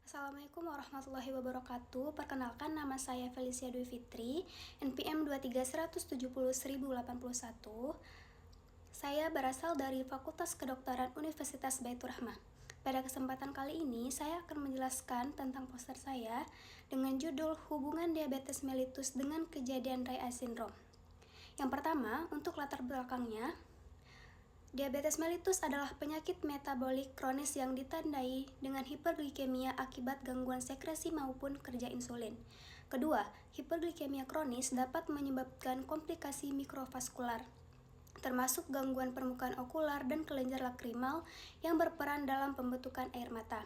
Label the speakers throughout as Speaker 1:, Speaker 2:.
Speaker 1: Assalamualaikum warahmatullahi wabarakatuh. Perkenalkan, nama saya Felicia Dwi Fitri, NPM 231701081. Saya berasal dari Fakultas Kedokteran Universitas Baitur Rahmah. Pada kesempatan kali ini, saya akan menjelaskan tentang poster saya dengan judul Hubungan Diabetes Mellitus dengan Kejadian Dry Eye Syndrome. Yang pertama, untuk latar belakangnya, diabetes mellitus adalah penyakit metabolik kronis yang ditandai dengan hiperglikemia akibat gangguan sekresi maupun kerja insulin. Kedua, hiperglikemia kronis dapat menyebabkan komplikasi mikrovaskular, termasuk gangguan permukaan okular dan kelenjar lakrimal yang berperan dalam pembentukan air mata.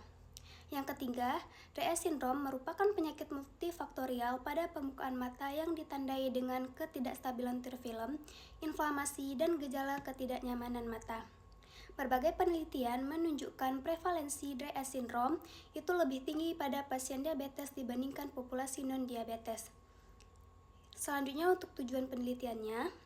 Speaker 1: Yang ketiga, Dry Eye Syndrome merupakan penyakit multifaktorial pada permukaan mata yang ditandai dengan ketidakstabilan terfilm, inflamasi, dan gejala ketidaknyamanan mata. Berbagai penelitian menunjukkan prevalensi Dry Eye Syndrome itu lebih tinggi pada pasien diabetes dibandingkan populasi non-diabetes. Selanjutnya, untuk tujuan penelitiannya,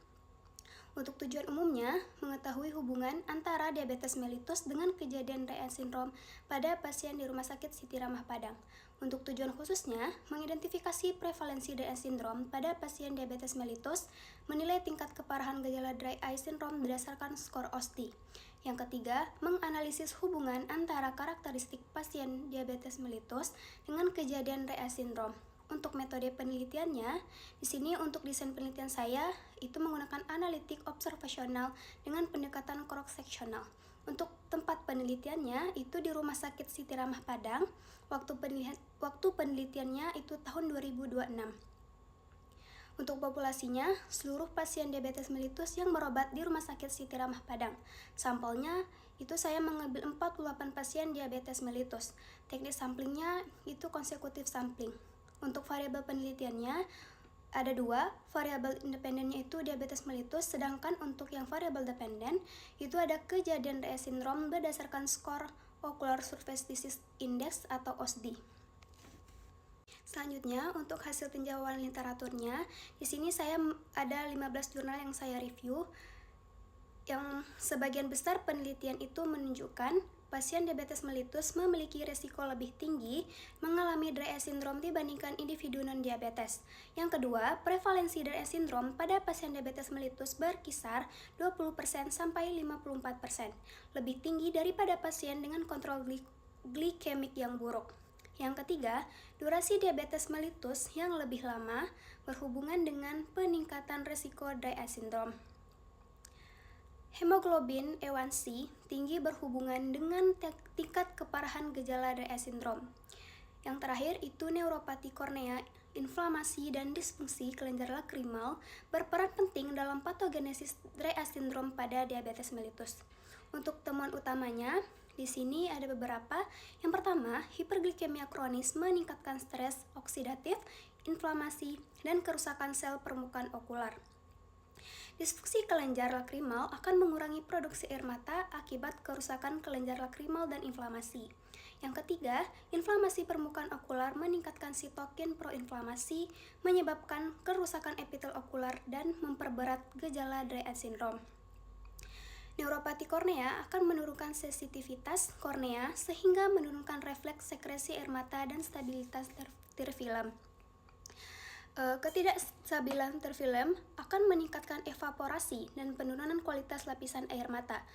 Speaker 1: untuk tujuan umumnya, mengetahui hubungan antara diabetes mellitus dengan kejadian Dry Eye Syndrome pada pasien di Rumah Sakit Siti Ramah Padang. Untuk tujuan khususnya, mengidentifikasi prevalensi Dry Eye Syndrome pada pasien diabetes mellitus, menilai tingkat keparahan gejala Dry Eye Syndrome berdasarkan skor OSDI. Yang ketiga, menganalisis hubungan antara karakteristik pasien diabetes mellitus dengan kejadian Dry Eye Syndrome. Untuk metode penelitiannya, di sini untuk desain penelitian saya itu menggunakan analitik observasional dengan pendekatan cross-seksional. Untuk tempat penelitiannya itu di Rumah Sakit Siti Ramah Padang. Waktu penelitiannya itu tahun 2026. Untuk populasinya, seluruh pasien diabetes mellitus yang berobat di Rumah Sakit Siti Ramah Padang. Sampelnya itu saya mengambil 48 pasien diabetes mellitus. Teknik samplingnya itu konsekutif sampling. Untuk variabel penelitiannya ada dua, variabel independennya itu diabetes mellitus, sedangkan untuk yang variabel dependen itu ada kejadian Dry Eye Syndrome berdasarkan skor Ocular Surface Disease Index atau OSDI. Selanjutnya, untuk hasil tinjauan literaturnya, di sini saya ada 15 jurnal yang saya review, yang sebagian besar penelitian itu menunjukkan pasien diabetes mellitus memiliki resiko lebih tinggi mengalami Dry Eye Syndrome dibandingkan individu non-diabetes. Yang kedua, prevalensi Dry Eye Syndrome pada pasien diabetes mellitus berkisar 20% sampai 54%, lebih tinggi daripada pasien dengan kontrol glikemik yang buruk. Yang ketiga, durasi diabetes mellitus yang lebih lama berhubungan dengan peningkatan resiko Dry Eye Syndrome. Hemoglobin A1C tinggi berhubungan dengan tingkat keparahan gejala Dry Eye Syndrome. Yang terakhir itu neuropati kornea, inflamasi, dan disfungsi kelenjar lakrimal berperan penting dalam patogenesis Dry Eye Syndrome pada diabetes mellitus. Untuk temuan utamanya, di sini ada beberapa. Yang pertama, hiperglikemia kronis meningkatkan stres oksidatif, inflamasi, dan kerusakan sel permukaan okular. Disfungsi kelenjar lakrimal akan mengurangi produksi air mata akibat kerusakan kelenjar lakrimal dan inflamasi. Yang ketiga, inflamasi permukaan okular meningkatkan sitokin proinflamasi, menyebabkan kerusakan epitel okular dan memperberat gejala Dry Eye Syndrome. Neuropati kornea akan menurunkan sensitivitas kornea sehingga menurunkan refleks sekresi air mata dan stabilitas terfilm. Ketidakstabilan terfilm akan meningkatkan evaporasi dan penurunan kualitas lapisan air mata.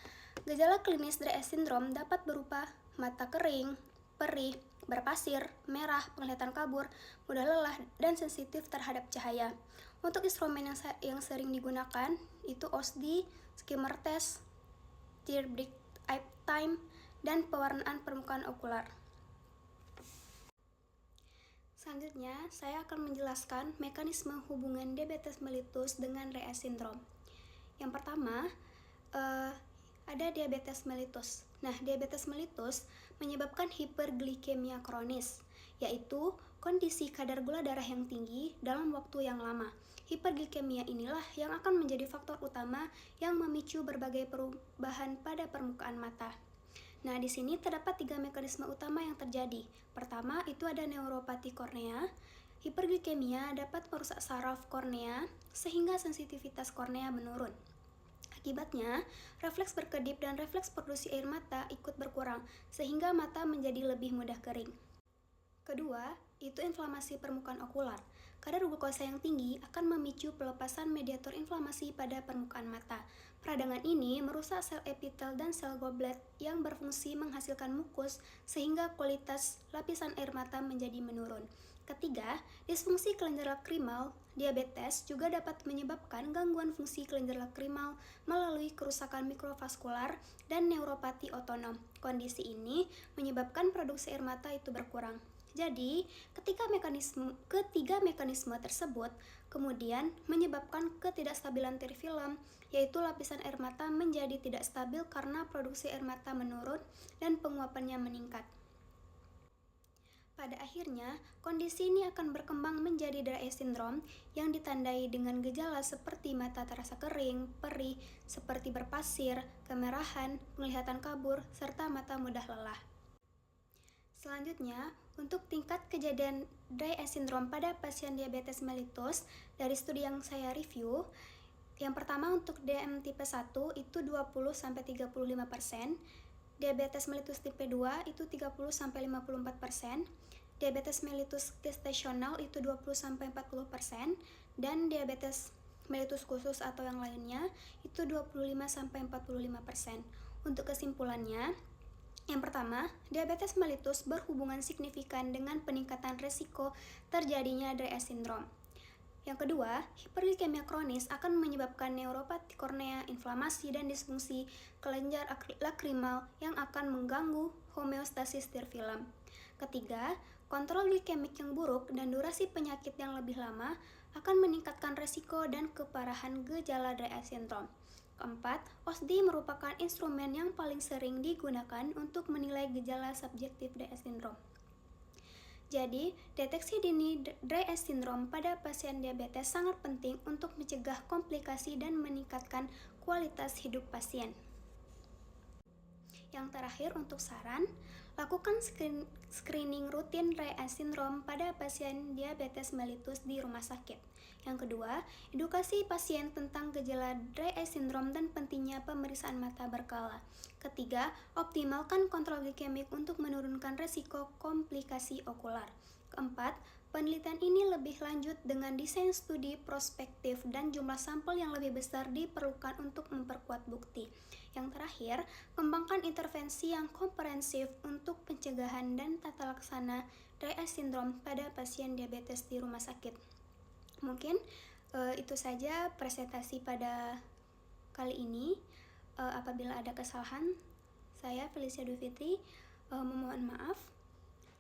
Speaker 1: Gejala klinis Dry Eye Syndrome dapat berupa mata kering, perih, berpasir, merah, penglihatan kabur, mudah lelah, dan sensitif terhadap cahaya. Untuk instrumen yang sering digunakan itu OSDI, skimmer test, tear brick eye time, dan pewarnaan permukaan okular. Selanjutnya, saya akan menjelaskan mekanisme hubungan diabetes mellitus dengan Dry Eye Syndrome. Yang pertama, ada diabetes mellitus. Nah, diabetes mellitus menyebabkan hiperglikemia kronis, yaitu kondisi kadar gula darah yang tinggi dalam waktu yang lama. Hiperglikemia inilah yang akan menjadi faktor utama yang memicu berbagai perubahan pada permukaan mata. Nah, di sini terdapat 3 mekanisme utama yang terjadi. Pertama, itu ada neuropati kornea. Hiperglikemia dapat merusak saraf kornea sehingga sensitivitas kornea menurun. Akibatnya, refleks berkedip dan refleks produksi air mata ikut berkurang, sehingga mata menjadi lebih mudah kering. Kedua, itu inflamasi permukaan okular. Kadar glukosa yang tinggi akan memicu pelepasan mediator inflamasi pada permukaan mata. Peradangan ini merusak sel epitel dan sel goblet yang berfungsi menghasilkan mukus sehingga kualitas lapisan air mata menjadi menurun. Ketiga, disfungsi kelenjar lakrimal. Diabetes juga dapat menyebabkan gangguan fungsi kelenjar lakrimal melalui kerusakan mikrovaskular dan neuropati otonom. Kondisi ini menyebabkan produksi air mata itu berkurang. Jadi, ketiga mekanisme tersebut kemudian menyebabkan ketidakstabilan tear film, yaitu lapisan air mata menjadi tidak stabil karena produksi air mata menurun dan penguapannya meningkat. Pada akhirnya, kondisi ini akan berkembang menjadi dry eye syndrome yang ditandai dengan gejala seperti mata terasa kering, perih, seperti berpasir, kemerahan, penglihatan kabur, serta mata mudah lelah. Selanjutnya, untuk tingkat kejadian dry eye syndrome pada pasien diabetes mellitus, dari studi yang saya review, yang pertama untuk DM tipe 1 itu 20-35%, diabetes mellitus tipe 2 itu 30-54%, diabetes mellitus gestasional itu 20-40%, dan diabetes mellitus khusus atau yang lainnya itu 25-45%. Untuk kesimpulannya, yang pertama, diabetes mellitus berhubungan signifikan dengan peningkatan risiko terjadinya dry eye syndrome. Yang kedua, hiperglikemia kronis akan menyebabkan neuropati kornea, inflamasi, dan disfungsi kelenjar lakrimal yang akan mengganggu homeostasis tear film. Ketiga, kontrol glikemik yang buruk dan durasi penyakit yang lebih lama akan meningkatkan risiko dan keparahan gejala dry eye syndrome. Keempat, OSDI merupakan instrumen yang paling sering digunakan untuk menilai gejala subjektif dry eye syndrome. Jadi, deteksi dini dry eye syndrome pada pasien diabetes sangat penting untuk mencegah komplikasi dan meningkatkan kualitas hidup pasien. Yang terakhir, untuk saran, lakukan screening rutin dry eye syndrome pada pasien diabetes mellitus di rumah sakit. Yang kedua, edukasi pasien tentang gejala dry eye syndrome dan pentingnya pemeriksaan mata berkala. Ketiga, optimalkan kontrol glikemik untuk menurunkan resiko komplikasi okular. Keempat, penelitian ini lebih lanjut dengan desain studi prospektif dan jumlah sampel yang lebih besar diperlukan untuk memperkuat bukti. Yang terakhir, kembangkan intervensi yang komprehensif untuk pencegahan dan tata laksana dry eye syndrome pada pasien diabetes di rumah sakit. Mungkin itu saja presentasi pada kali ini. Apabila ada kesalahan, saya Felicia Dufitri memohon maaf.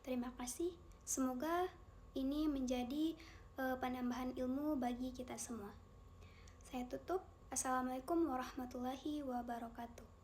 Speaker 1: Terima kasih. Semoga ini menjadi penambahan ilmu bagi kita semua. Saya tutup. Assalamualaikum warahmatullahi wabarakatuh.